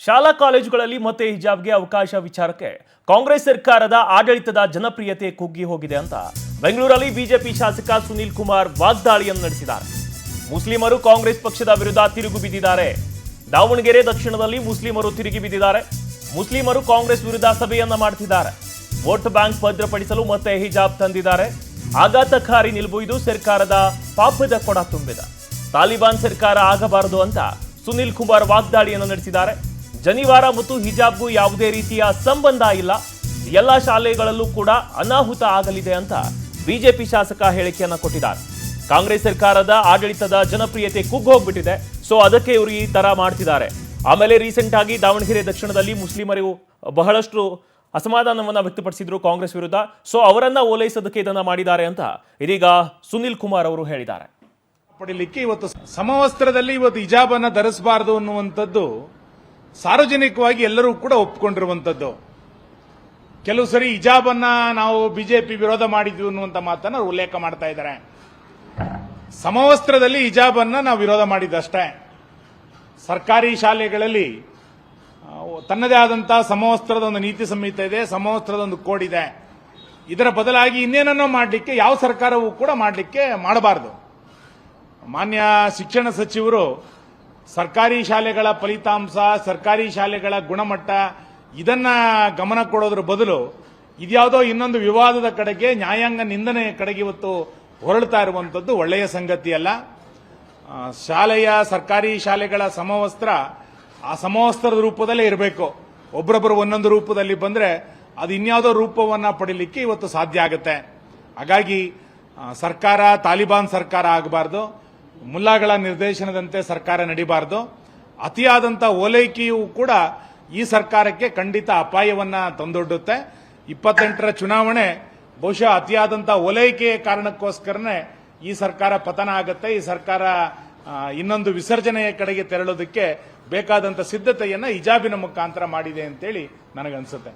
ಶಾಲಾ ಕಾಲೇಜುಗಳಲ್ಲಿ ಮತ್ತೆ ಹಿಜಾಬ್ಗೆ ಅವಕಾಶ ವಿಚಾರಕ್ಕೆ ಕಾಂಗ್ರೆಸ್ ಸರ್ಕಾರದ ಆಡಳಿತದ ಜನಪ್ರಿಯತೆ ಕುಗ್ಗಿ ಹೋಗಿದೆ ಅಂತ ಬೆಂಗಳೂರಲ್ಲಿ ಬಿಜೆಪಿ ಶಾಸಕ ಸುನೀಲ್ ಕುಮಾರ್ ವಾಗ್ದಾಳಿಯನ್ನು ನಡೆಸಿದ್ದಾರೆ. ಮುಸ್ಲಿಮರು ಕಾಂಗ್ರೆಸ್ ಪಕ್ಷದ ವಿರುದ್ಧ ತಿರುಗಿ ಬಿದ್ದಿದ್ದಾರೆ. ದಾವಣಗೆರೆ ದಕ್ಷಿಣದಲ್ಲಿ ಮುಸ್ಲಿಮರು ತಿರುಗಿ ಬಿದ್ದಿದ್ದಾರೆ. ಮುಸ್ಲಿಮರು ಕಾಂಗ್ರೆಸ್ ವಿರುದ್ಧ ಸಭೆಯನ್ನ ಮಾಡ್ತಿದ್ದಾರೆ. ವೋಟ್ ಬ್ಯಾಂಕ್ ಭದ್ರಪಡಿಸಲು ಮತ್ತೆ ಹಿಜಾಬ್ ತಂದಿದ್ದಾರೆ. ಆಘಾತಕಾರಿ ನಿಲುವು ಇದು ಸರ್ಕಾರದ ಪಾಪದ ಕೊಡ ತುಂಬಿದ. ತಾಲಿಬಾನ್ ಸರ್ಕಾರ ಆಗಬಾರದು ಅಂತ ಸುನೀಲ್ ಕುಮಾರ್ ವಾಗ್ದಾಳಿಯನ್ನು ನಡೆಸಿದ್ದಾರೆ. ಜನಿವಾರ ಮತ್ತು ಹಿಜಾಬ್ಗೂ ಯಾವುದೇ ರೀತಿಯ ಸಂಬಂಧ ಇಲ್ಲ. ಎಲ್ಲ ಶಾಲೆಗಳಲ್ಲೂ ಕೂಡ ಅನಾಹುತ ಆಗಲಿದೆ ಅಂತ ಬಿಜೆಪಿ ಶಾಸಕ ಹೇಳಿಕೆಯನ್ನ ಕೊಟ್ಟಿದ್ದಾರೆ. ಕಾಂಗ್ರೆಸ್ ಸರ್ಕಾರದ ಆಡಳಿತದ ಜನಪ್ರಿಯತೆ ಕುಗ್ಗೋಗ್ಬಿಟ್ಟಿದೆ. ಸೊ ಅದಕ್ಕೆ ಇವರು ಈ ತರ ಮಾಡ್ತಿದ್ದಾರೆ. ಆಮೇಲೆ ರೀಸೆಂಟ್ ಆಗಿ ದಾವಣಗೆರೆ ದಕ್ಷಿಣದಲ್ಲಿ ಮುಸ್ಲಿಮರು ಬಹಳಷ್ಟು ಅಸಮಾಧಾನವನ್ನ ವ್ಯಕ್ತಪಡಿಸಿದ್ರು ಕಾಂಗ್ರೆಸ್ ವಿರುದ್ಧ. ಸೊ ಅವರನ್ನ ಓಲೈಸೋದಕ್ಕೆ ಇದನ್ನ ಮಾಡಿದ್ದಾರೆ ಅಂತ ಇದೀಗ ಸುನೀಲ್ ಕುಮಾರ್ ಅವರು ಹೇಳಿದ್ದಾರೆ. ಪಡಿಲಿಕ್ಕೆ ಇವತ್ತು ಸಮವಸ್ತ್ರದಲ್ಲಿ ಇವತ್ತು ಹಿಜಾಬ್ ಅನ್ನ ಧರಿಸಬಾರದು ಅನ್ನುವಂಥದ್ದು ಸಾರ್ವಜನಿಕವಾಗಿ ಎಲ್ಲರೂ ಕೂಡ ಒಪ್ಪಿಕೊಂಡಿರುವಂತದ್ದು. ಕೆಲವು ಸರಿ ಹಿಜಾಬ್ ಅನ್ನ ನಾವು ಬಿಜೆಪಿ ವಿರೋಧ ಮಾಡಿದ್ವಿ ಅನ್ನುವಂತ ಮಾತನ್ನ ಉಲ್ಲೇಖ ಮಾಡ್ತಾ ಇದ್ದಾರೆ. ಸಮವಸ್ತ್ರದಲ್ಲಿ ಹಿಜಾಬ್ ಅನ್ನ ನಾವು ವಿರೋಧ ಮಾಡಿದ್ದಷ್ಟೇ. ಸರ್ಕಾರಿ ಶಾಲೆಗಳಲ್ಲಿ ತನ್ನದೇ ಆದಂತಹ ಸಮವಸ್ತ್ರದ ಒಂದು ನೀತಿ ಸಂಹಿತೆ ಇದೆ, ಸಮವಸ್ತ್ರದ ಒಂದು ಕೋಡ್ ಇದೆ. ಇದರ ಬದಲಾಗಿ ಇನ್ನೇನನ್ನೋ ಮಾಡಲಿಕ್ಕೆ ಯಾವ ಸರ್ಕಾರವೂ ಕೂಡ ಮಾಡಬಾರದು. ಮಾನ್ಯ ಶಿಕ್ಷಣ ಸಚಿವರು ಸರ್ಕಾರಿ ಶಾಲೆಗಳ ಫಲಿತಾಂಶ, ಸರ್ಕಾರಿ ಶಾಲೆಗಳ ಗುಣಮಟ್ಟ ಇದನ್ನ ಗಮನ ಕೊಡೋದ್ರ ಬದಲು ಇದ್ಯಾವುದೋ ಇನ್ನೊಂದು ವಿವಾದದ ಕಡೆಗೆ, ನ್ಯಾಯಾಂಗ ನಿಂದನೆ ಕಡೆಗೆ ಇವತ್ತು ಹೊರಳ್ತಾ ಇರುವಂತದ್ದು ಒಳ್ಳೆಯ ಸಂಗತಿಯಲ್ಲ. ಶಾಲೆಯ ಸರ್ಕಾರಿ ಶಾಲೆಗಳ ಸಮವಸ್ತ್ರ ಆ ಸಮವಸ್ತ್ರದ ರೂಪದಲ್ಲೇ ಇರಬೇಕು. ಒಬ್ಬರೊಬ್ಬರು ಒಂದೊಂದು ರೂಪದಲ್ಲಿ ಬಂದ್ರೆ ಅದು ಇನ್ಯಾವುದೋ ರೂಪವನ್ನ ಪಡಿಲಿಕ್ಕೆ ಇವತ್ತು ಸಾಧ್ಯ ಆಗುತ್ತೆ. ಹಾಗಾಗಿ ಸರ್ಕಾರ ತಾಲಿಬಾನ್ ಸರ್ಕಾರ ಆಗಬಾರದು, ಮುಲ್ಲಾಗಳ ನಿರ್ದೇಶನದಂತೆ ಸರ್ಕಾರ ನಡಿಬಾರದು. ಅತಿಯಾದಂಥ ಓಲೈಕೆಯೂ ಕೂಡ ಈ ಸರ್ಕಾರಕ್ಕೆ ಖಂಡಿತ ಅಪಾಯವನ್ನ ತಂದೊಡ್ಡುತ್ತೆ. 28ರ ಚುನಾವಣೆ ಬಹುಶಃ ಅತಿಯಾದಂಥ ಓಲೈಕೆಯ ಕಾರಣಕ್ಕೋಸ್ಕರನೇ ಈ ಸರ್ಕಾರ ಪತನ ಆಗುತ್ತೆ. ಈ ಸರ್ಕಾರ ಇನ್ನೊಂದು ವಿಸರ್ಜನೆಯ ಕಡೆಗೆ ತೆರಳೋದಕ್ಕೆ ಬೇಕಾದಂಥ ಸಿದ್ಧತೆಯನ್ನ ಹಿಜಾಬಿನ ಮುಖಾಂತರ ಮಾಡಿದೆ ಅಂತೇಳಿ ನನಗನ್ಸುತ್ತೆ.